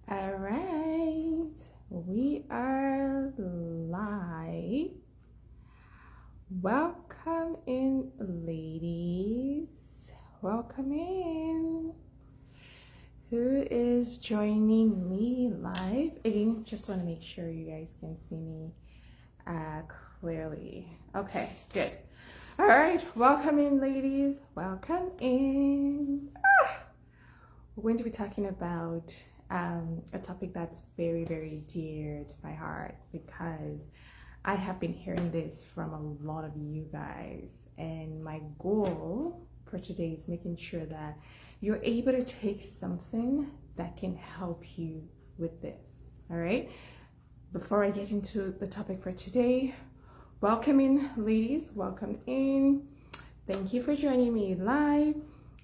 All right, we are live. Welcome in, ladies. Welcome in. Who is joining me live? Again, just want to make sure you guys can see me clearly. Okay, good. All right, welcome in, ladies. Welcome in. We're going to be talking about a topic that's very, very dear to my heart because I have been hearing this from a lot of you guys, and my goal for today is making sure that you're able to take something that can help you with this. All right, before I get into the topic for today, welcome in, ladies. Welcome in. Thank you for joining me live.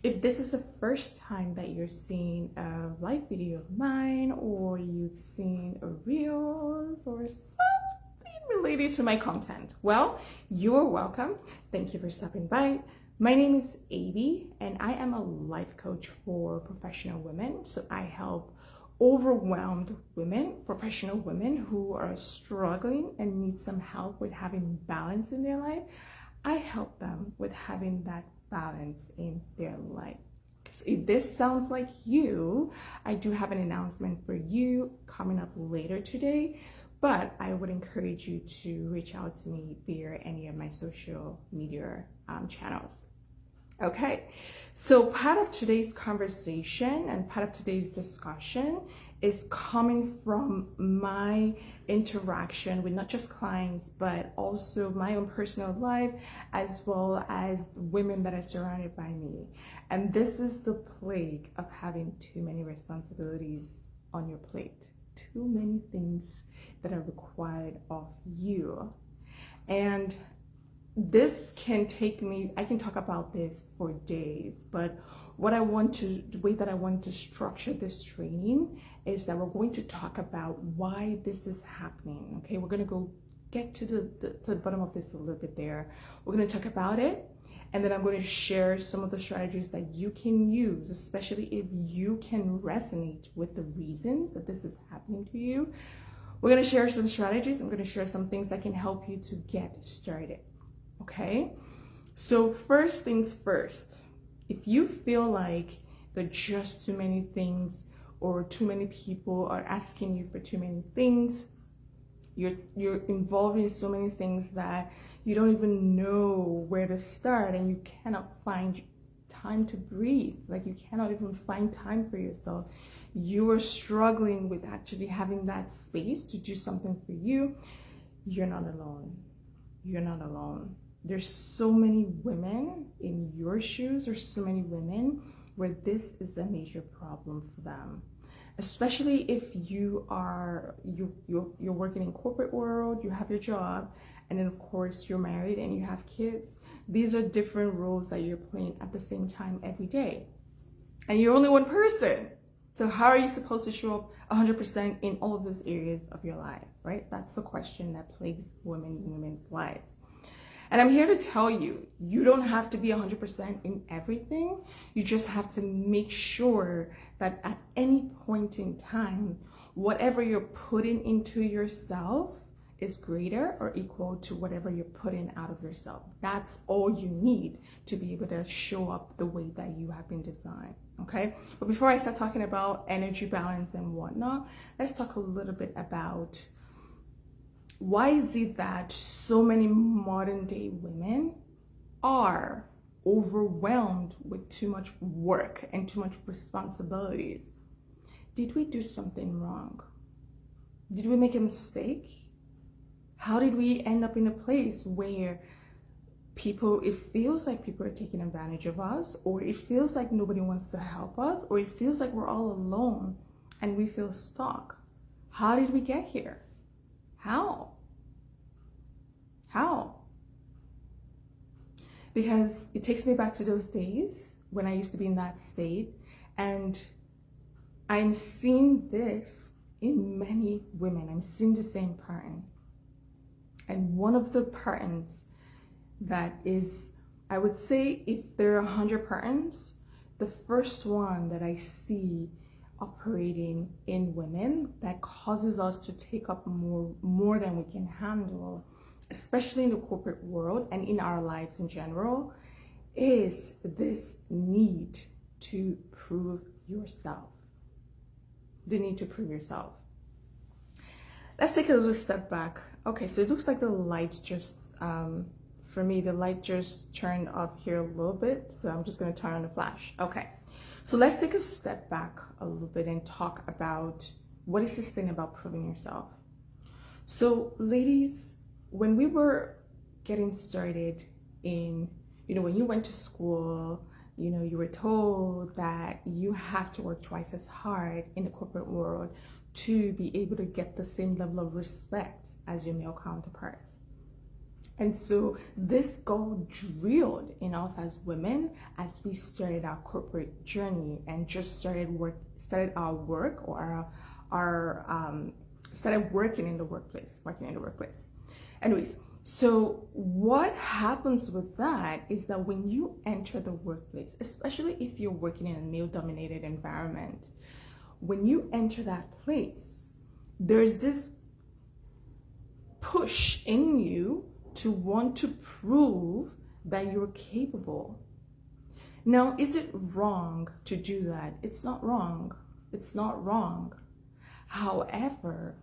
If this is the first time that you're seeing a live video of mine, or you've seen a reels or something related to my content, well, you're welcome. Thank you for stopping by. My name is Abby, and I am a life coach for professional women. So I help overwhelmed women, professional women who are struggling and need some help with having balance in their life. I help them with having that balance in their life. So if this sounds like you, I do have an announcement for you coming up later today, but I would encourage you to reach out to me via any of my social media channels. Okay, so part of today's conversation and part of today's discussion is coming from my interaction with not just clients, but also my own personal life, as well as women that are surrounded by me. And this is the plague of having too many responsibilities on your plate, too many things that are required of you. And this can take me, I can talk about this for days, but the way that I want to structure this training is that we're going to talk about why this is happening. Okay, we're going to get to the bottom of this a little bit there. We're going to talk about it, and then I'm going to share some of the strategies that you can use, especially if you can resonate with the reasons that this is happening to you. We're going to share some strategies. I'm going to share some things that can help you to get started. Okay, so first things first, if you feel like there are just too many things or too many people are asking you for too many things, you're involved in so many things that you don't even know where to start, and you cannot find time to breathe, like you cannot even find time for yourself, you are struggling with actually having that space to do something for you, you're not alone. You're not alone. There's so many women in your shoes. There's so many women where this is a major problem for them, especially if you're working in corporate world, you have your job, and then of course you're married and you have kids. These are different roles that you're playing at the same time every day, and you're only one person. So how are you supposed to show up 100% in all of those areas of your life, right? That's the question that plagues women in women's lives. And I'm here to tell you, you don't have to be 100% in everything. You just have to make sure that at any point in time, whatever you're putting into yourself is greater or equal to whatever you're putting out of yourself. That's all you need to be able to show up the way that you have been designed, okay? But before I start talking about energy balance and whatnot, let's talk a little bit about why is it that so many modern day women are overwhelmed with too much work and too much responsibilities? Did we do something wrong? Did we make a mistake? How did we end up in a place where it feels like people are taking advantage of us, or it feels like nobody wants to help us, or it feels like we're all alone and we feel stuck? How did we get here? How? Because it takes me back to those days when I used to be in that state, and I'm seeing this in many women. I'm seeing the same pattern. And one of the patterns that is, I would say if there are 100 patterns, the first one that I see operating in women that causes us to take up more than we can handle, especially in the corporate world and in our lives in general, is this need to prove yourself. The need to prove yourself. Let's take a little step back. Okay, so it looks like the lights just, for me, the light just turned off here a little bit. So I'm just going to turn on the flash. Okay, so let's take a step back a little bit and talk about what is this thing about proving yourself. So ladies, when we were getting started in, when you went to school, you were told that you have to work twice as hard in the corporate world to be able to get the same level of respect as your male counterparts. And so this got drilled in us as women as we started our corporate journey and just started our work or started working in the workplace. Anyways, so what happens with that is that when you enter the workplace, especially if you're working in a male-dominated environment, when you enter that place, there's this push in you to want to prove that you're capable. Now, is it wrong to do that? It's not wrong. It's not wrong. However,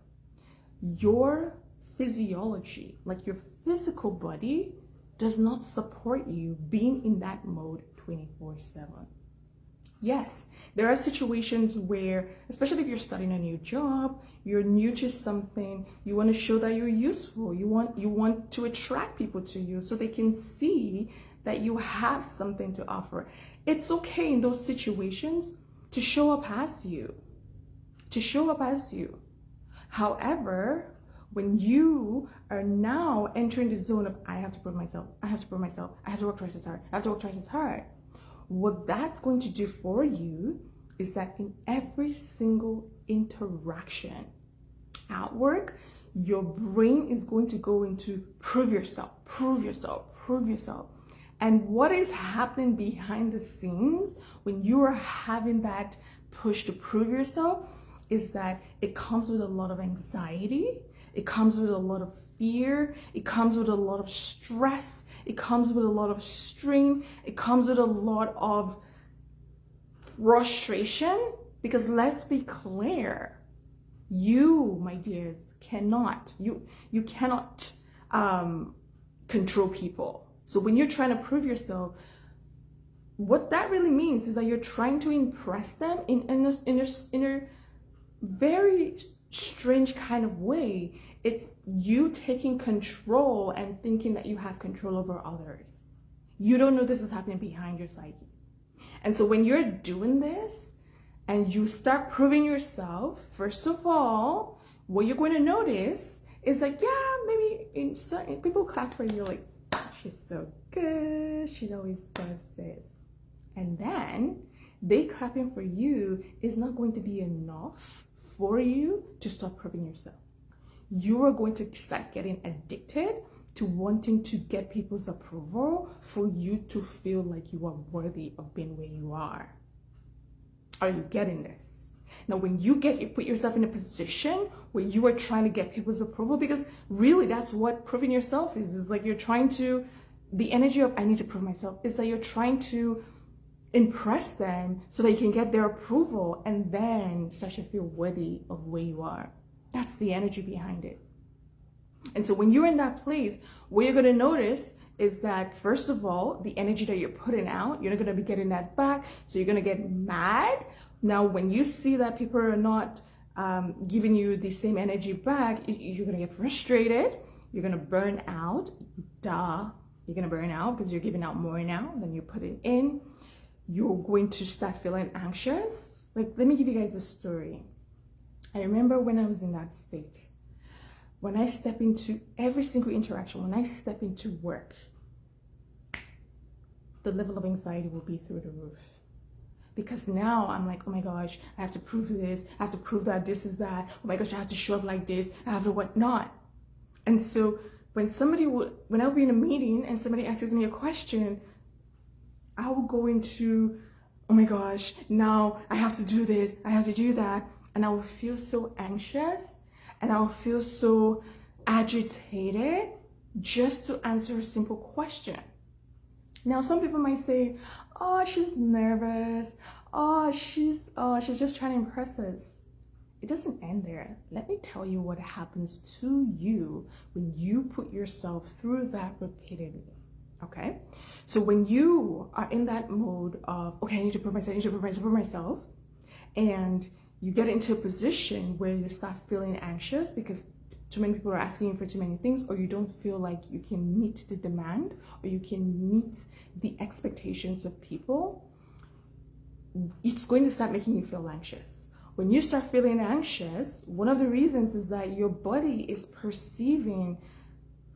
your physiology, like your physical body, does not support you being in that mode 24/7. Yes, there are situations where, especially if you're starting a new job, you're new to something, you want to show that you're useful. You want to attract people to you so they can see that you have something to offer. It's okay in those situations to show up as you. However, when you are now entering the zone of I have to prove myself, I have to work twice as hard, what that's going to do for you is that in every single interaction at work, your brain is going to go into prove yourself. And what is happening behind the scenes when you are having that push to prove yourself is that it comes with a lot of anxiety, it comes with a lot of fear, it comes with a lot of stress, it comes with a lot of strain, it comes with a lot of frustration, because let's be clear, you, my dears, cannot control people. So when you're trying to prove yourself, what that really means is that you're trying to impress them in a very strange kind of way. It's you taking control and thinking that you have control over others. You don't know this is happening behind your psyche. And so when you're doing this and you start proving yourself, first of all, what you're going to notice is like, yeah, maybe in certain people clap for you, like, she's so good, she always does this. And then they clapping for you is not going to be enough for you to stop proving yourself. You are going to start getting addicted to wanting to get people's approval for you to feel like you are worthy of being where you are. Are you getting this? Now, when you put yourself in a position where you are trying to get people's approval, because really that's what proving yourself is like you're trying to, the energy of I need to prove myself is that you're trying to impress them so that you can get their approval and then start to feel worthy of where you are. That's the energy behind it. And so when you're in that place, what you're going to notice is that, first of all, the energy that you're putting out, you're not going to be getting that back. So you're going to get mad. Now, when you see that people are not giving you the same energy back, you're going to get frustrated. You're going to burn out. Duh. You're going to burn out because you're giving out more now than you're putting in. You're going to start feeling anxious. Like, let me give you guys a story. I remember when I was in that state, when I step into every single interaction, when I step into work, the level of anxiety will be through the roof. Because now I'm like, oh my gosh, I have to prove this. I have to prove that this is that. Oh my gosh, I have to show up like this. I have to whatnot. And so when I would be in a meeting and somebody asks me a question, I will go into oh my gosh, now I have to do this, I have to do that. And I will feel so anxious and I'll feel so agitated just to answer a simple question. Now, some people might say, oh, she's nervous. Oh, she's just trying to impress us. It doesn't end there. Let me tell you what happens to you when you put yourself through that repeatedly. Okay? So when you are in that mode of, okay, I need to prove myself, and you get into a position where you start feeling anxious because too many people are asking you for too many things, or you don't feel like you can meet the demand or you can meet the expectations of people, it's going to start making you feel anxious. When you start feeling anxious, one of the reasons is that your body is perceiving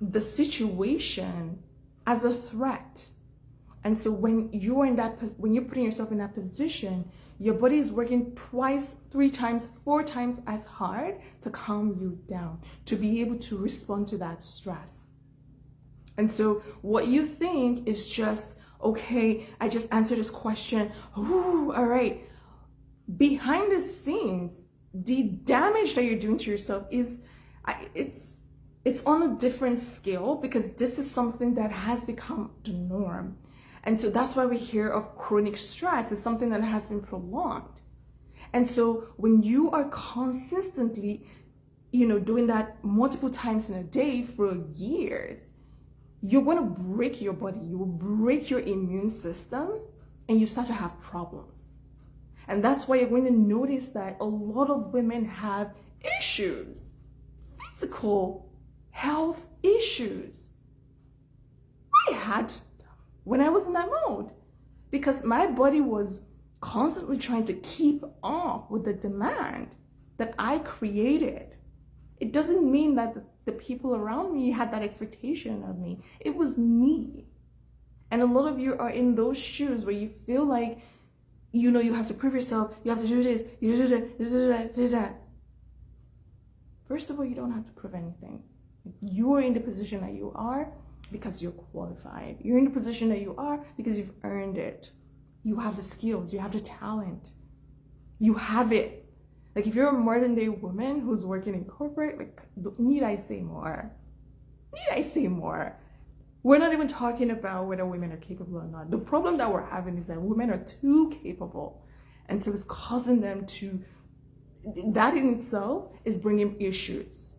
the situation as a threat. And so when you're putting yourself in that position, your body is working twice, 3 times, 4 times as hard to calm you down, to be able to respond to that stress. And so what you think is just, okay, I just answered this question. Ooh, all right. Behind the scenes, the damage that you're doing to yourself it's on a different scale, because this is something that has become the norm. And so that's why we hear of chronic stress. It's something that has been prolonged. And so when you are consistently, doing that multiple times in a day for years, you're going to break your body. You will break your immune system and you start to have problems. And that's why you're going to notice that a lot of women have issues, physical health issues. I had when I was in that mode, because my body was constantly trying to keep up with the demand that I created. It doesn't mean that the people around me had that expectation of me. It was me. And a lot of you are in those shoes where you feel like, you have to prove yourself, you have to do this, you do that, do that. First of all, you don't have to prove anything. You are in the position that you are because you're qualified. You're in the position that you are because you've earned it. You have the skills, you have the talent. You have it. Like, if you're a modern day woman who's working in corporate, need I say more? We're not even talking about whether women are capable or not. The problem that we're having is that women are too capable. And so it's causing them to, that in itself is bringing issues.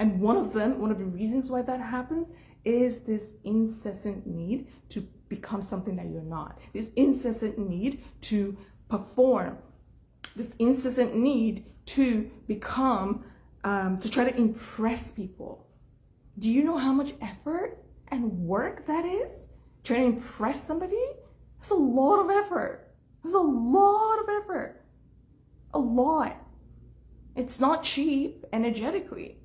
And one of the reasons why that happens is this incessant need to become something that you're not. This incessant need to perform. This incessant need to become, to try to impress people. Do you know how much effort and work that is? Trying to impress somebody? That's a lot of effort. That's a lot of effort. A lot. It's not cheap energetically.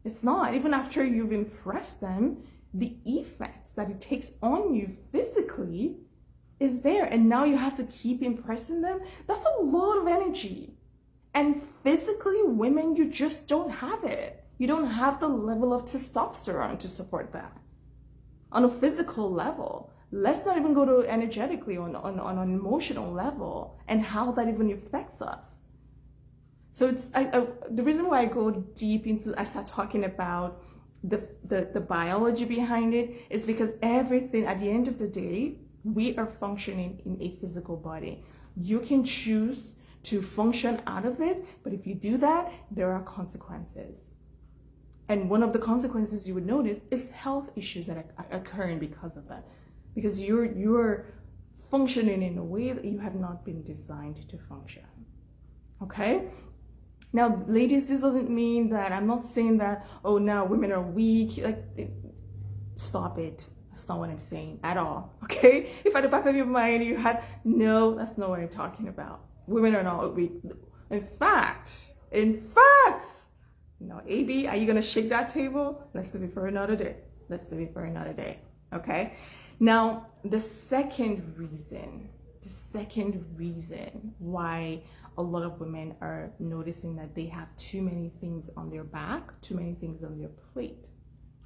It's not. Even after you've impressed them, the effects that it takes on you physically is there. And now you have to keep impressing them. That's a lot of energy. And physically, women, you just don't have it. You don't have the level of testosterone to support that. On a physical level, let's not even go to energetically on an emotional level and how that even affects us. So the reason why I go deep into, I start talking about the biology behind it is because everything, at the end of the day, we are functioning in a physical body. You can choose to function out of it, but if you do that, there are consequences. And one of the consequences you would notice is health issues that are occurring because of that. Because you're functioning in a way that you have not been designed to function. Okay? Now, ladies, this doesn't mean that, I'm not saying that, oh, now women are weak. Stop it. That's not what I'm saying at all. Okay? If at the back of your mind you had, no, that's not what I'm talking about. Women are not weak. In fact, no, AB, are you going to shake that table? Let's leave it for another day. Okay? Now, the second reason why a lot of women are noticing that they have too many things on their back, too many things on their plate.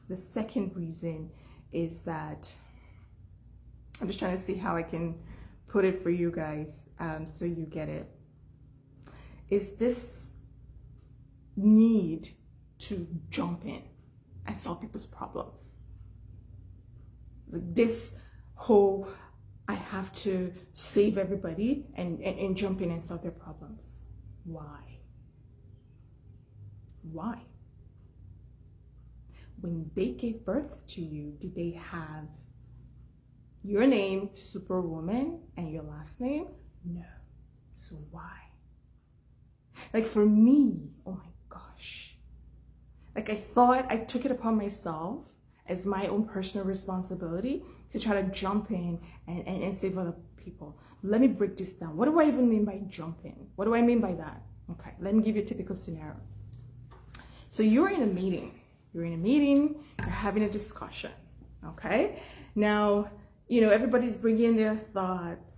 The second reason is that, I'm just trying to see how I can put it for you guys so you get it. Is this need to jump in and solve people's problems. This whole, I have to save everybody and jump in and solve their problems. Why? Why? When they gave birth to you, did they have your name, Superwoman, and your last name? No. So why? Like for me, oh my gosh. Like I thought I took it upon myself as my own personal responsibility to try to jump in and save other people. Let me break this down. What do I even mean by jump in? What do I mean by that? Okay, let me give you a typical scenario. So you're in a meeting. You're having a discussion, okay? Now, everybody's bringing in their thoughts,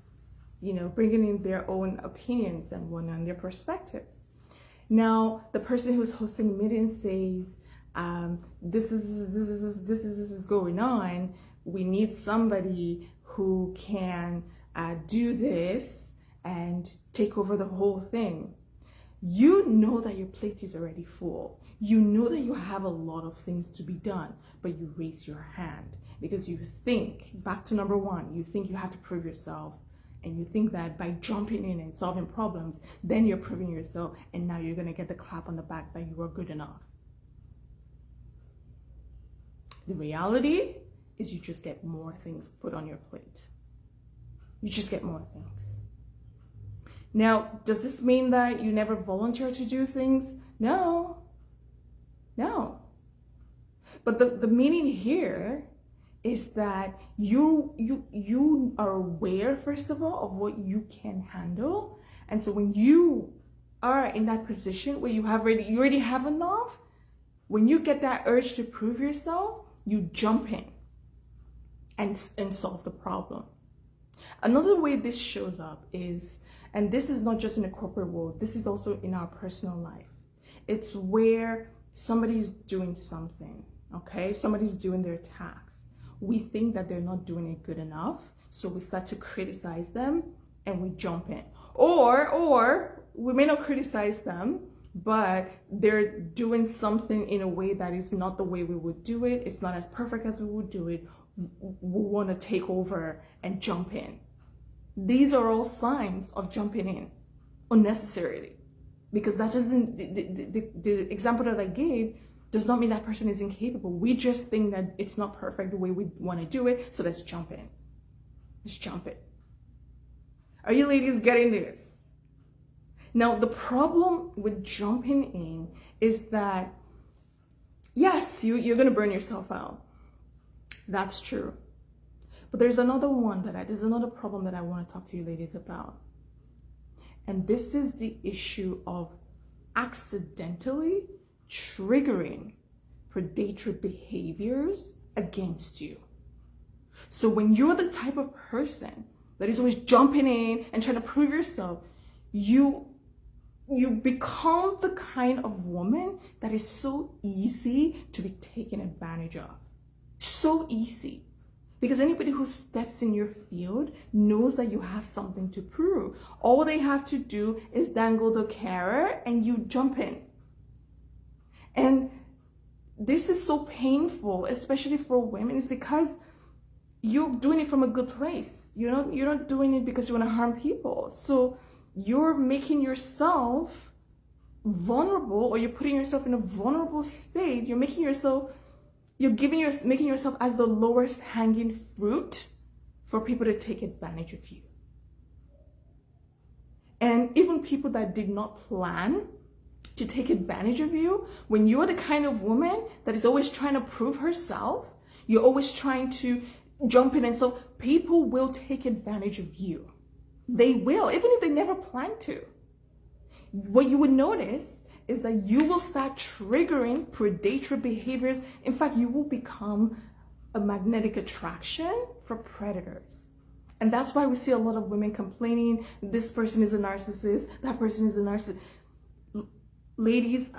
bringing in their own opinions and whatnot, their perspectives. Now, the person who's hosting the meeting says, this is going on. We need somebody who can do this and take over the whole thing. You know that your plate is already full. You know that you have a lot of things to be done, but you raise your hand because you think, back to number one, you think you have to prove yourself. And you think that by jumping in and solving problems, then you're proving yourself, and now you're going to get the clap on the back that you are good enough. The reality is you just get more things put on your plate. You just get more things. Now, does this mean that you never volunteer to do things? No. But the meaning here is that you are aware, first of all, of what you can handle. And so when you are in that position where you already have enough, when you get that urge to prove yourself, you jump in and solve the problem. Another way this shows up is, and this is not just in the corporate world, this is also in our personal life. It's where somebody's doing something, okay? Somebody's doing their task. We think that they're not doing it good enough, so we start to criticize them and we jump in. Or we may not criticize them, but they're doing something in a way that is not the way we would do it. It's not as perfect as we would do it. We want to take over and jump in. These are all signs of jumping in unnecessarily, because that doesn't, the example that I gave does not mean that person is incapable. We just think that it's not perfect the way we want to do it, so let's jump in. Let's jump in. Are you ladies getting this? Now, the problem with jumping in is that, yes, you're going to burn yourself out. That's true. But there's another problem that I want to talk to you ladies about. And this is the issue of accidentally triggering predatory behaviors against you. So when you're the type of person that is always jumping in and trying to prove yourself, you become the kind of woman that is so easy to be taken advantage of. So easy. Because anybody who steps in your field knows that you have something to prove. All they have to do is dangle the carrot and you jump in. And this is so painful, especially for women, is because you're doing it from a good place. You're not doing it because you want to harm people. So you're making yourself vulnerable, or you're putting yourself in a vulnerable state. You're making yourself as the lowest hanging fruit for people to take advantage of you. And even people that did not plan to take advantage of you, when you're the kind of woman that is always trying to prove herself, you're always trying to jump in, and so people will take advantage of you. They will, even if they never planned to. What you would notice is that you will start triggering predatory behaviors. In fact, you will become a magnetic attraction for predators. And that's why we see a lot of women complaining, this person is a narcissist, that person is a narcissist. Ladies,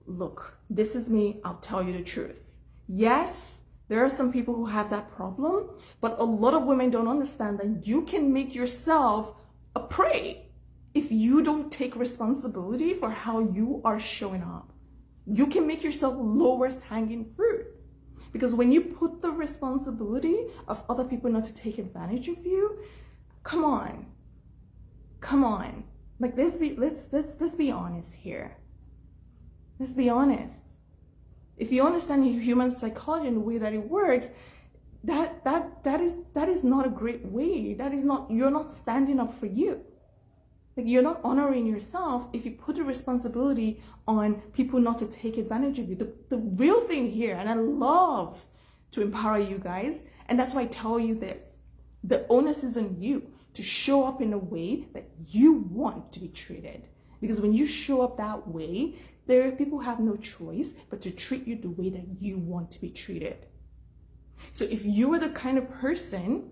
look, this is me, I'll tell you the truth. Yes, There are some people who have that problem, but a lot of women don't understand that you can make yourself a prey if you don't take responsibility for how you are showing up. You can make yourself lowest hanging fruit. Because when you put the responsibility of other people not to take advantage of you, come on. Like, let's be honest here. Let's be honest. If you understand human psychology and the way that it works, that is not a great way. You're not standing up for you. Like, you're not honoring yourself if you put the responsibility on people not to take advantage of you. The real thing here, and I love to empower you guys, and that's why I tell you this, the onus is on you to show up in a way that you want to be treated. Because when you show up that way, there are people who have no choice but to treat you the way that you want to be treated. So if you are the kind of person,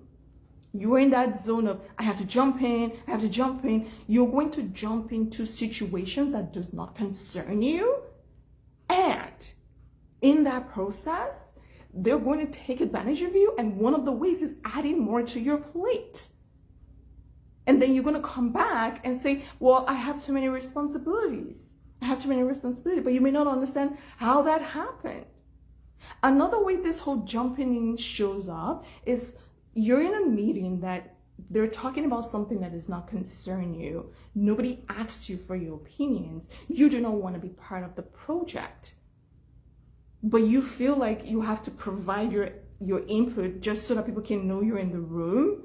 you are in that zone of, I have to jump in, you're going to jump into situations that does not concern you. And in that process, they're going to take advantage of you. And one of the ways is adding more to your plate. And then you're going to come back and say, well, I have too many responsibilities. But you may not understand how that happened. Another way this whole jumping in shows up is you're in a meeting that they're talking about something that does not concern you. Nobody asks you for your opinions. You do not want to be part of the project. But you feel like you have to provide your input just so that people can know you're in the room.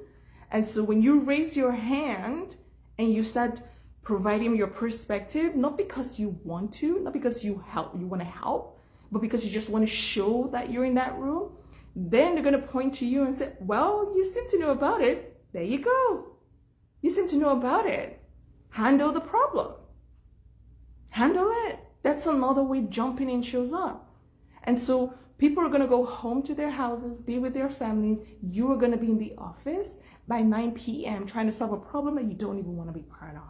And so when you raise your hand and you start providing your perspective, not because you want to, not because you want to help, but because you just want to show that you're in that room, then they're going to point to you and say, well, you seem to know about it. There you go. You seem to know about it. Handle the problem. Handle it. That's another way jumping in shows up. And so people are going to go home to their houses, be with their families. You are going to be in the office by 9 p.m. trying to solve a problem that you don't even want to be part of.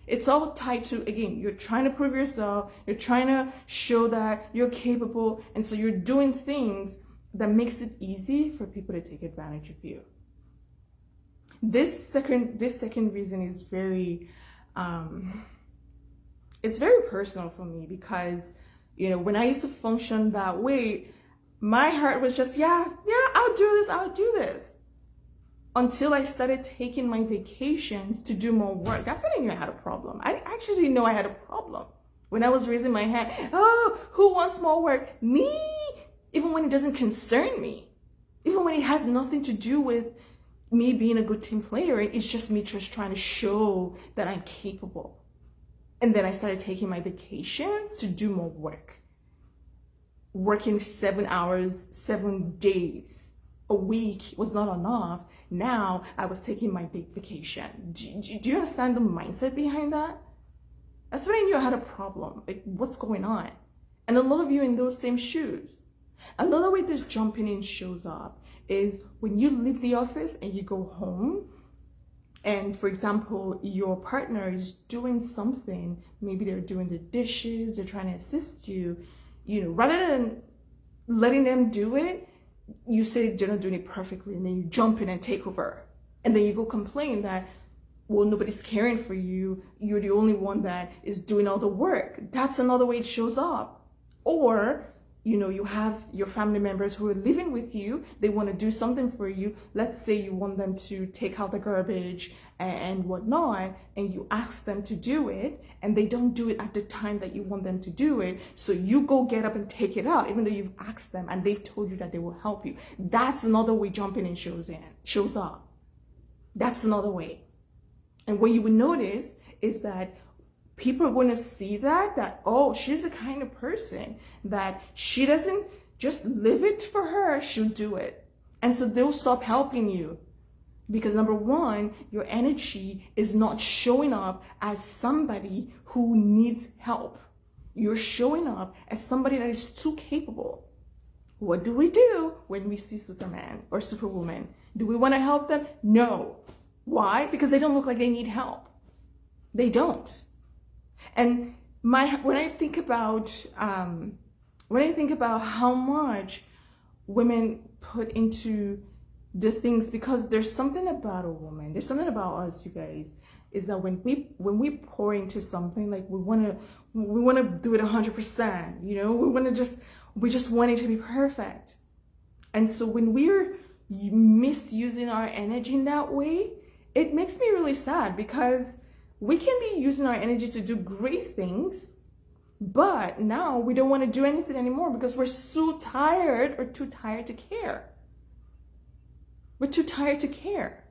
It's all tied to, again, you're trying to prove yourself. You're trying to show that you're capable. And so you're doing things that makes it easy for people to take advantage of you. This second reason is very, it's very personal for me because, you know, when I used to function that way, my heart was just, yeah, I'll do this. Until I started taking my vacations to do more work. That's when I knew I had a problem. I actually didn't know I had a problem. When I was raising my hand, oh, who wants more work? Me? Even when it doesn't concern me. Even when it has nothing to do with me being a good team player. It's just me just trying to show that I'm capable. And then I started taking my vacations to do more work. Working 7 hours, 7 days a week was not enough. Now I was taking my big vacation. Do you understand the mindset behind that? That's when I knew I had a problem. Like, what's going on? And a lot of you in those same shoes. Another way this jumping in shows up is when you leave the office and you go home, and for example, your partner is doing something, maybe they're doing the dishes, they're trying to assist you, you know, rather than letting them do it, you say they're not doing it perfectly, and then you jump in and take over. And then you go complain that, well, nobody's caring for you. You're the only one that is doing all the work. That's another way it shows up. Or, you know, you have your family members who are living with you. They want to do something for you. Let's say you want them to take out the garbage and whatnot, and you ask them to do it, and they don't do it at the time that you want them to do it. So you go get up and take it out, even though you've asked them and they've told you that they will help you. That's another way jumping in shows up. That's another way. And what you would notice is that people are going to see that, oh, she's the kind of person that she doesn't just live it for her, she'll do it. And so they'll stop helping you. Because number one, your energy is not showing up as somebody who needs help. You're showing up as somebody that is too capable. What do we do when we see Superman or Superwoman? Do we want to help them? No. Why? Because they don't look like they need help. They don't. And when I think about how much women put into the things, because there's something about a woman, there's something about us, you guys, is that when we pour into something, like we want to do it 100%, you know, we just want it to be perfect. And so when we're misusing our energy in that way, it makes me really sad, because we can be using our energy to do great things, but now we don't want to do anything anymore because we're so tired, or too tired to care. We're too tired to care.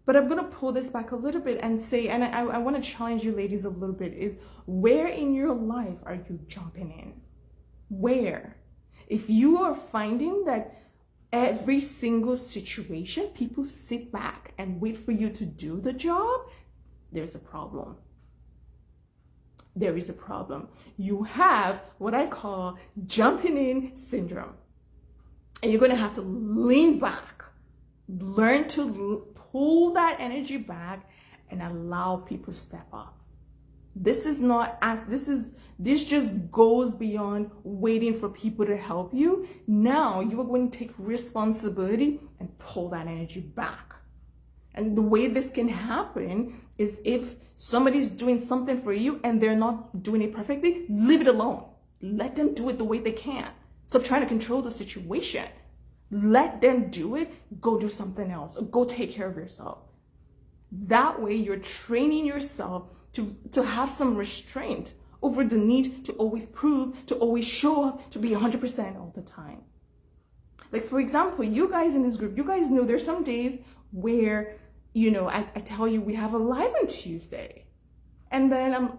But I'm going to pull this back a little bit and say, and I want to challenge you ladies a little bit, is where in your life are you jumping in? Where? If you are finding that every single situation, people sit back and wait for you to do the job, there's a problem. There is a problem. You have what I call jumping in syndrome. And you're going to have to lean back, learn to pull that energy back and allow people to step up. This just goes beyond waiting for people to help you. Now you are going to take responsibility and pull that energy back. And the way this can happen is if somebody's doing something for you and they're not doing it perfectly, leave it alone. Let them do it the way they can. Stop trying to control the situation. Let them do it. Go do something else, or go take care of yourself. That way you're training yourself to have some restraint over the need to always prove, to always show up, to be 100% all the time. Like, for example, you guys in this group, you guys know there's some days where, you know, I tell you we have a live on Tuesday. And then I'm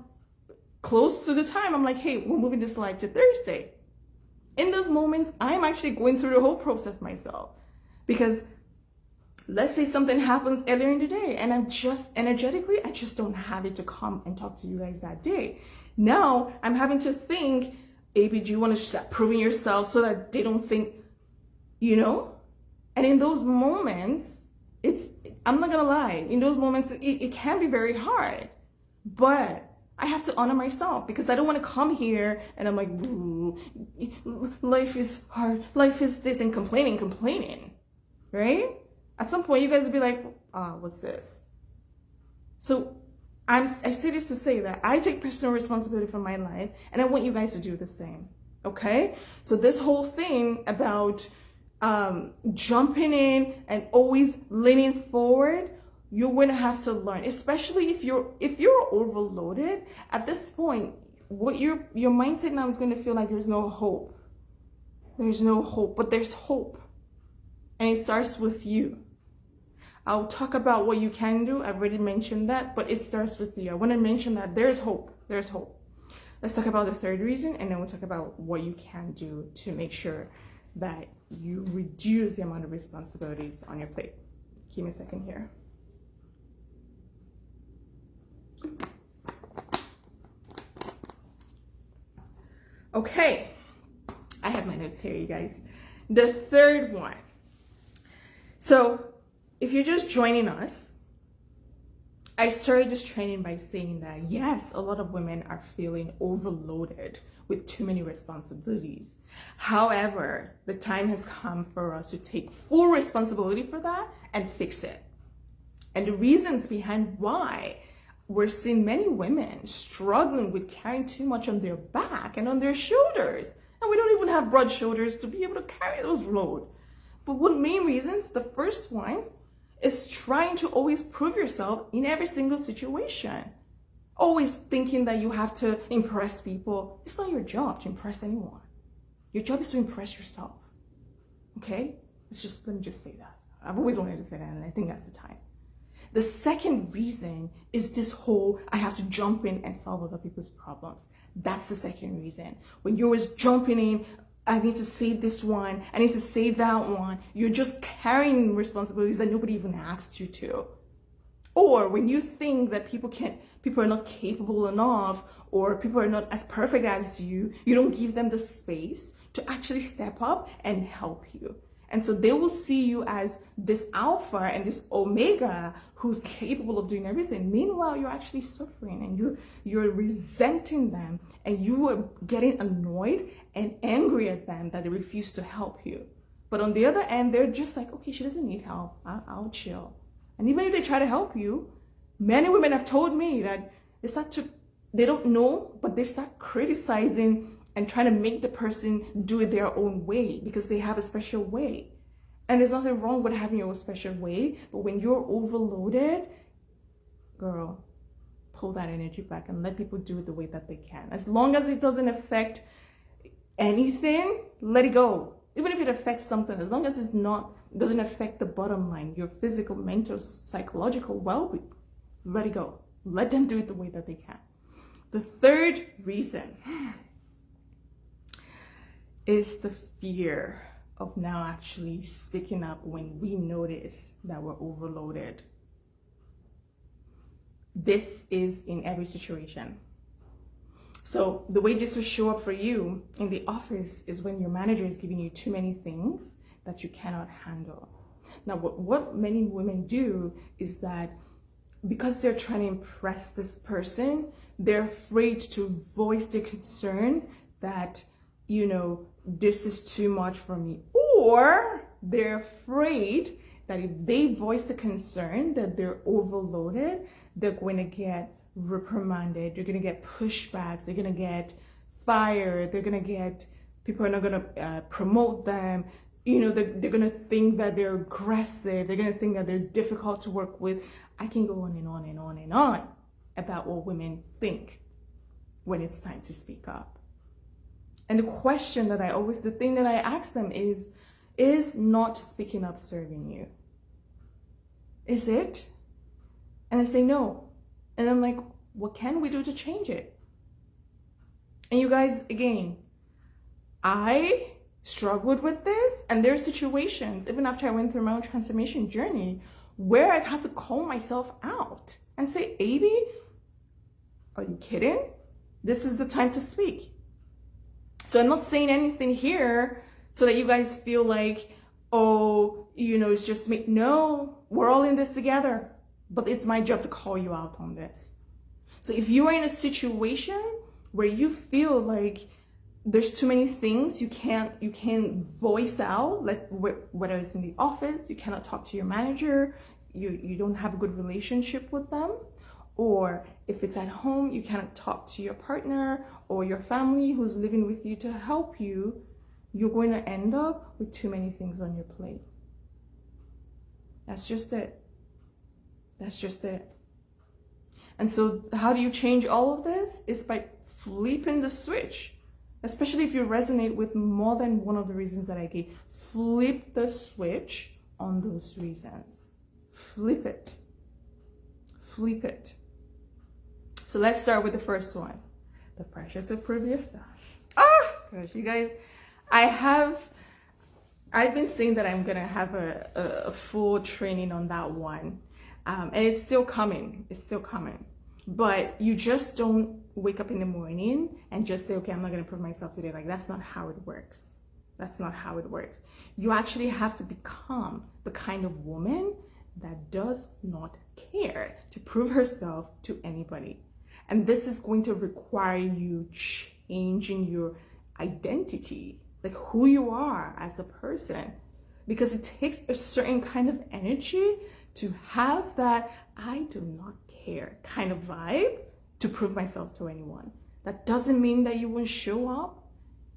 close to the time, I'm like, hey, we're moving this live to Thursday. In those moments, I'm actually going through the whole process myself. Because let's say something happens earlier in the day and I'm just energetically, I just don't have it to come and talk to you guys that day. Now I'm having to think, AB, do you want to start proving yourself so that they don't think, you know? And in those moments, I'm not gonna lie, in those moments, it can be very hard. But I have to honor myself, because I don't want to come here and I'm like, life is hard, life is this, and complaining, right? At some point, you guys will be like, what's this? So I say this to say that I take personal responsibility for my life, and I want you guys to do the same, okay? So this whole thing about jumping in and always leaning forward, you're going to have to learn, especially if you're overloaded. At this point, what your mindset now is going to feel like there's no hope. There's no hope, but there's hope. And it starts with you. I'll talk about what you can do. I've already mentioned that, but it starts with you. I want to mention that there's hope. There's hope. Let's talk about the third reason, and then we'll talk about what you can do to make sure that you reduce the amount of responsibilities on your plate. Give me a second here. Okay, I have my notes here, you guys. The third one. So if you're just joining us, I started this training by saying that yes, a lot of women are feeling overloaded with too many responsibilities. However, the time has come for us to take full responsibility for that and fix it. And the reasons behind why we're seeing many women struggling with carrying too much on their back and on their shoulders. And we don't even have broad shoulders to be able to carry those loads. But one main reasons, the first one, is trying to always prove yourself in every single situation. Always thinking that you have to impress people. It's not your job to impress anyone. Your job is to impress yourself. Okay? Let me just say that. I've always wanted to say that, and I think that's the time. The second reason is this whole, I have to jump in and solve other people's problems. That's the second reason. When you're always jumping in, I need to save this one, I need to save that one. You're just carrying responsibilities that nobody even asked you to. Or when you think that people are not capable enough, or people are not as perfect as you, you don't give them the space to actually step up and help you. And so they will see you as this alpha and this omega who's capable of doing everything. Meanwhile, you're actually suffering and you're resenting them, and you are getting annoyed and angry at them that they refuse to help you. But on the other end, they're just like, okay, she doesn't need help. I'll chill. And even if they try to help you, many women have told me that they don't know, but they start criticizing and trying to make the person do it their own way because they have a special way. And there's nothing wrong with having your special way, but when you're overloaded, girl, pull that energy back and let people do it the way that they can. As long as it doesn't affect anything, let it go. Even if it affects something, as long as it doesn't affect the bottom line, your physical, mental, psychological well-being, let it go. Let them do it the way that they can. The third reason is the fear of now actually speaking up when we notice that we're overloaded. This is in every situation. So the way this will show up for you in the office is when your manager is giving you too many things that you cannot handle. Now, what many women do is that because they're trying to impress this person, they're afraid to voice their concern that, this is too much for me. Or they're afraid that if they voice a concern that they're overloaded, they're going to get reprimanded, they're going to get pushbacks, they're going to get fired, people are not going to promote them. They're going to think that they're aggressive, they're going to think that they're difficult to work with. I can go on and on and on and on about what women think when it's time to speak up. And the thing that I ask them is not speaking up serving you? Is it? And I say no. And I'm like, what can we do to change it? And you guys, again, I struggled with this, and there are situations, even after I went through my own transformation journey, where I've had to call myself out and say, Abby, are you kidding? This is the time to speak. So I'm not saying anything here so that you guys feel like, it's just me. No, we're all in this together, but it's my job to call you out on this. So if you are in a situation where you feel like there's too many things you can't voice out, like whether it's in the office, you cannot talk to your manager, you don't have a good relationship with them, or if it's at home, you cannot talk to your partner or your family who's living with you to help you, you're going to end up with too many things on your plate. That's just it. And so how do you change all of this? It's by flipping the switch. Especially if you resonate with more than one of the reasons that I gave. Flip the switch on those reasons. Flip it. So let's start with the first one. The pressure to prove yourself. Gosh, you guys, I've been saying that I'm gonna have a full training on that one. And it's still coming. But you just don't wake up in the morning and just say, okay, I'm not going to prove myself today. Like, that's not how it works. You actually have to become the kind of woman that does not care to prove herself to anybody. And this is going to require you changing your identity, like who you are as a person, because it takes a certain kind of energy to have that I do not care kind of vibe to prove myself to anyone. That doesn't mean that you won't show up.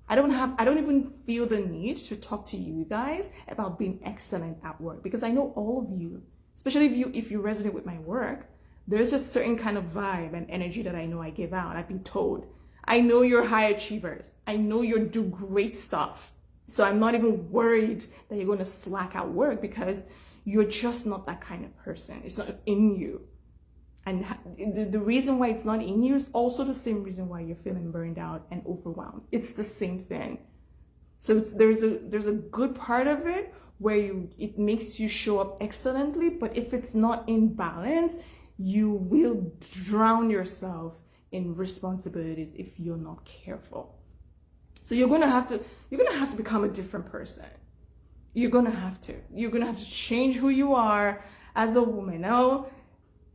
I don't even feel the need to talk to you guys about being excellent at work, because I know all of you, especially if you resonate with my work, there's a certain kind of vibe and energy that I know I give out. I've been told. I know you're high achievers. I know you do great stuff. So I'm not even worried that you're going to slack at work, because you're just not that kind of person. It's not in you. And the reason why it's not in you is also the same reason why you're feeling burned out and overwhelmed. It's the same thing. So there's a good part of it where it makes you show up excellently, but if it's not in balance, you will drown yourself in responsibilities if you're not careful. So you're gonna have to become a different person. You're gonna have to. You're gonna have to change who you are as a woman. Now,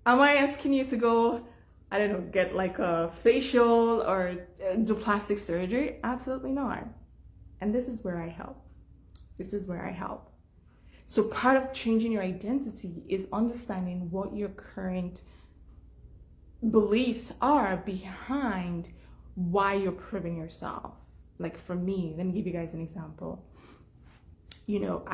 am I asking you to go, I don't know, get like a facial or do plastic surgery? Absolutely not. And this is where I help. This is where I help. So part of changing your identity is understanding what your current beliefs are behind why you're proving yourself. Like for me, let me give you guys an example. You know,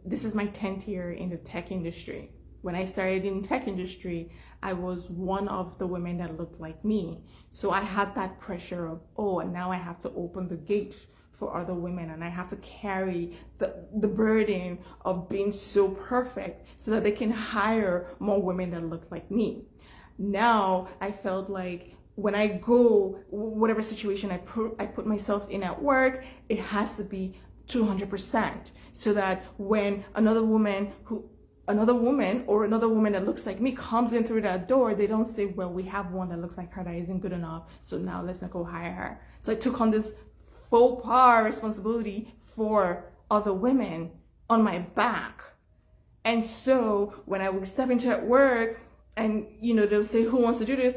this is my 10th year in the tech industry. When I started in tech industry, I was one of the women that looked like me. So I had that pressure of, oh, and now I have to open the gate for other women, and I have to carry the burden of being so perfect so that they can hire more women that look like me. Now I felt like when I go, whatever situation I put myself in at work, it has to be 200%, so that when another woman or another woman that looks like me comes in through that door, they don't say, well, we have one that looks like her that isn't good enough, so now let's not go hire her. So I took on this faux pas responsibility for other women on my back. And so when I would step into at work and, you know, they'll say, who wants to do this?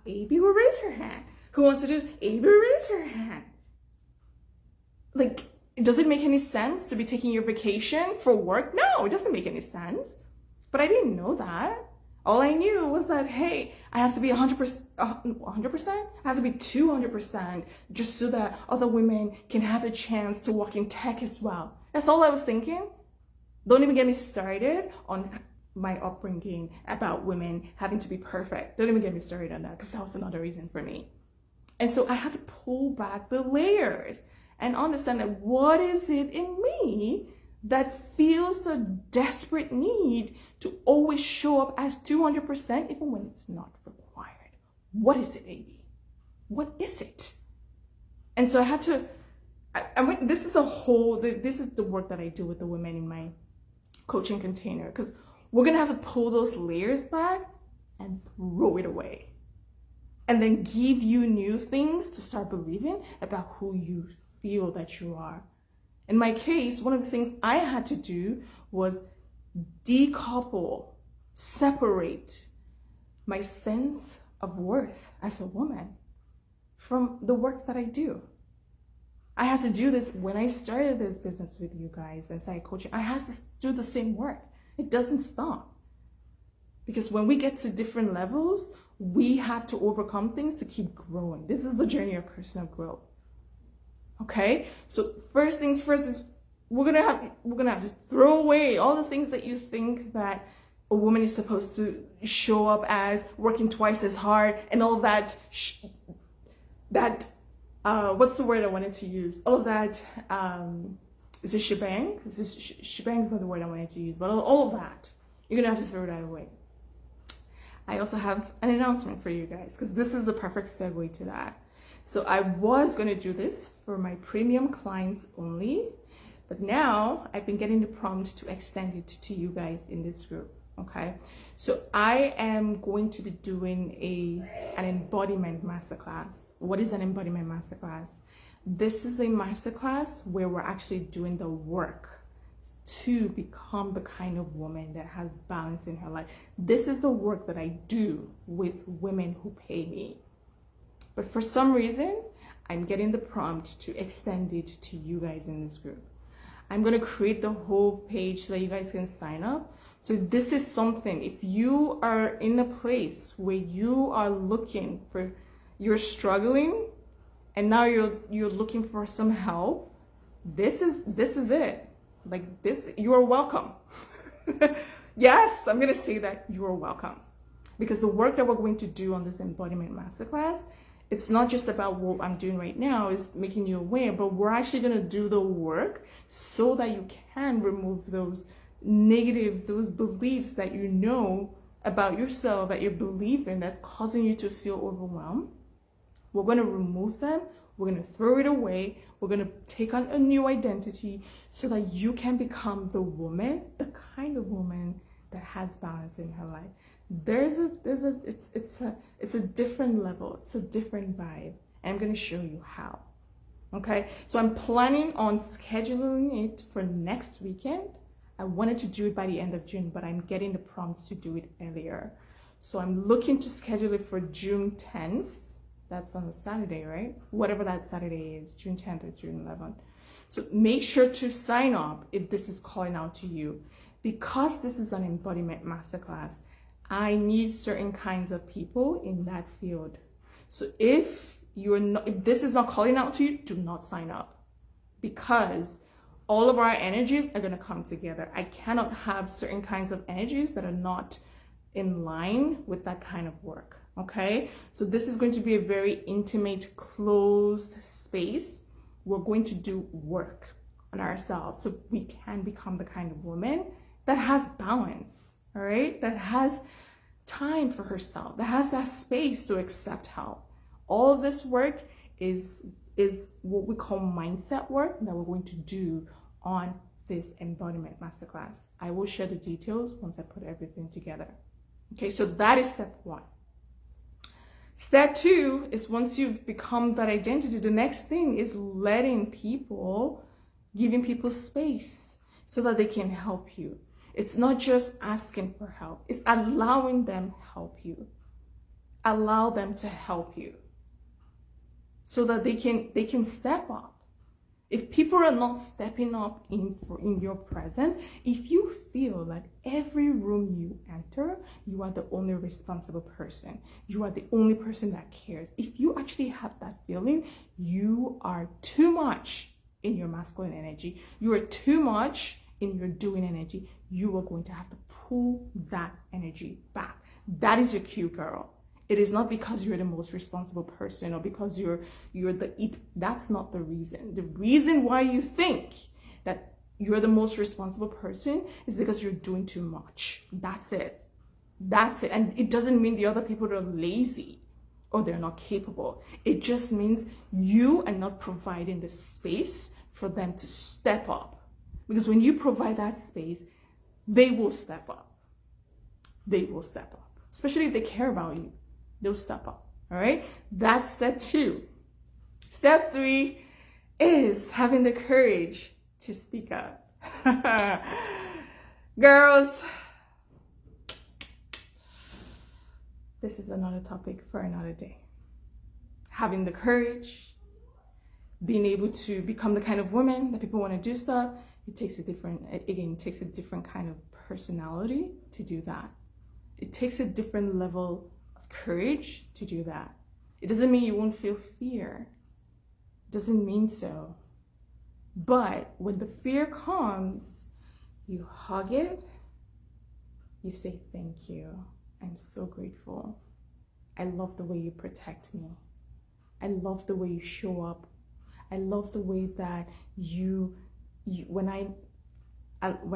Amy will raise her hand. Who wants to do this? Amy will raise her hand. Like, does it make any sense to be taking your vacation for work? No, it doesn't make any sense. But I didn't know that. All I knew was that, hey, I have to be 100%, 100%? I have to be 200% just so that other women can have the chance to work in tech as well. That's all I was thinking. Don't even get me started on my upbringing about women having to be perfect. Don't even get me started on that, because that was another reason for me. And so I had to pull back the layers and understand that what is it in me that feels the desperate need to always show up as 200% even when it's not required. What is it, Amy? What is it? And so I had to, this is the work that I do with the women in my coaching container, because we're gonna have to pull those layers back and throw it away. And then give you new things to start believing about who you feel that you are. In my case, one of the things I had to do was decouple, separate my sense of worth as a woman from the work that I do. I had to do this when I started this business with you guys and started coaching. I had to do the same work. It doesn't stop. Because when we get to different levels, we have to overcome things to keep growing. This is the journey of personal growth. Okay, so first things first is we're gonna have to throw away all the things that you think that a woman is supposed to show up as, working twice as hard and all that. What's the word I wanted to use? All of that. Is it shebang? Shebang is not the word I wanted to use, but all of that, you're gonna have to throw that away. I also have an announcement for you guys, because this is the perfect segue to that. So I was going to do this for my premium clients only, but now I've been getting the prompt to extend it to you guys in this group. Okay, so I am going to be doing an embodiment masterclass. What is an embodiment masterclass? This is a masterclass where we're actually doing the work to become the kind of woman that has balance in her life. This is the work that I do with women who pay me. But for some reason, I'm getting the prompt to extend it to you guys in this group. I'm going to create the whole page so that you guys can sign up. So this is something, if you are in a place where you are looking for, you're struggling, and now you're looking for some help, this is it. Like this, you are welcome. Yes, I'm going to say that you are welcome. Because the work that we're going to do on this embodiment masterclass, it's not just about what I'm doing right now, is making you aware, but we're actually going to do the work so that you can remove those those beliefs that you know about yourself, that you believe in, that's causing you to feel overwhelmed. We're going to remove them. We're going to throw it away. We're going to take on a new identity so that you can become the woman, the kind of woman that has balance in her life. It's a different level. It's a different vibe. And I'm going to show you how. Okay, so I'm planning on scheduling it for next weekend. I wanted to do it by the end of June, but I'm getting the prompts to do it earlier. So I'm looking to schedule it for June 10th. That's on a Saturday, right? Whatever that Saturday is, June 10th or June 11th. So make sure to sign up if this is calling out to you. Because this is an embodiment masterclass, I need certain kinds of people in that field. So if this is not calling out to you, do not sign up, because all of our energies are going to come together. I cannot have certain kinds of energies that are not in line with that kind of work. Okay, so this is going to be a very intimate, closed space. We're going to do work on ourselves so we can become the kind of woman that has balance, all right, that has time for herself, that has that space to accept help. All of this work is what we call mindset work that we're going to do on this embodiment masterclass. I will share the details once I put everything together. Okay, so that is step one. Step two is, once you've become that identity, the next thing is letting people, giving people space so that they can help you. It's not just asking for help, it's allowing them help you. Allow them to help you so that they can step up. If people are not stepping up in your presence, if you feel that every room you enter, you are the only responsible person, you are the only person that cares, if you actually have that feeling, you are too much in your masculine energy, you are too much in your doing energy, you are going to have to pull that energy back. That is your cue, girl. It is not because you're the most responsible person or because you're that's not the reason. The reason why you think that you're the most responsible person is because you're doing too much. That's it. That's it. And it doesn't mean the other people are lazy or they're not capable. It just means you are not providing the space for them to step up. Because when you provide that space, they will step up. They will step up. Especially if they care about you. They'll step up. All right. That's step two. Step three is having the courage to speak up. Girls, this is another topic for another day. Having the courage, being able to become the kind of woman that people want to do stuff, it takes a different kind of personality to do that. It takes a different level courage to do that. It doesn't mean you won't feel fear. It doesn't mean so. But when the fear comes, you hug it, you say thank you. I'm so grateful. I love the way you protect me. I love the way you show up. I love the way that you when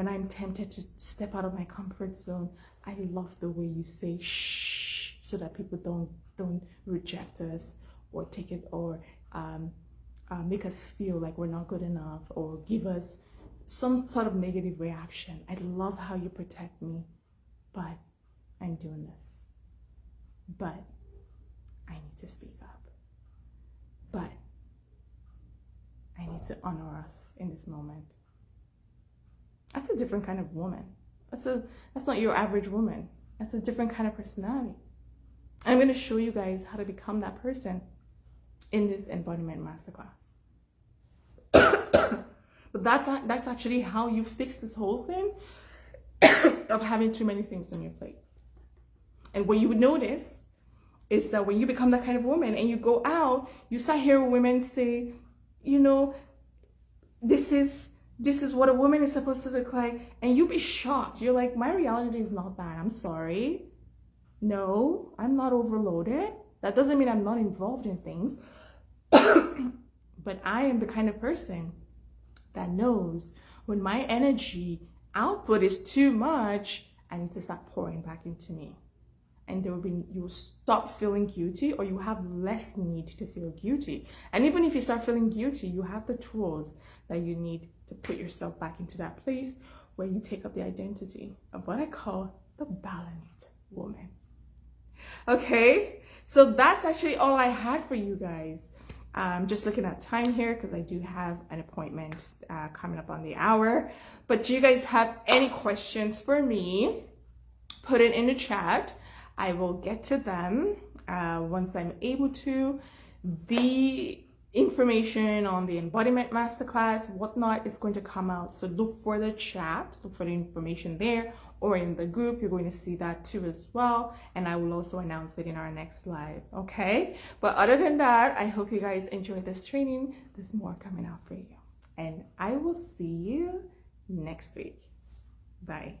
I'm tempted to step out of my comfort zone, I love the way you say shh, so that people don't reject us or take it or make us feel like we're not good enough or give us some sort of negative reaction. I love how you protect me, but I'm doing this. But I need to speak up. But I need to honor us in this moment. That's a different kind of woman. That's not your average woman. That's a different kind of personality. I'm going to show you guys how to become that person in this embodiment masterclass. But that's actually how you fix this whole thing of having too many things on your plate. And what you would notice is that when you become that kind of woman and you go out, you start hearing women say, you know, this is what a woman is supposed to look like, and you'll be shocked. You're like, my reality is not that. I'm sorry. No, I'm not overloaded. That doesn't mean I'm not involved in things. But I am the kind of person that knows when my energy output is too much, I need to start pouring back into me. And you'll stop feeling guilty, or you have less need to feel guilty. And even if you start feeling guilty, you have the tools that you need to put yourself back into that place where you take up the identity of what I call the balanced woman. Okay, so that's actually all I had for you guys. Just looking at time here because I do have an appointment coming up on the hour. But do you guys have any questions for me? Put it in the chat. I will get to them once I'm able to. The information on the embodiment masterclass, whatnot, is going to come out. So look for the chat, look for the information there, or in the group. You're going to see that too as well. And I will also announce it in our next live. Okay. But other than that, I hope you guys enjoyed this training. There's more coming out for you. And I will see you next week. Bye.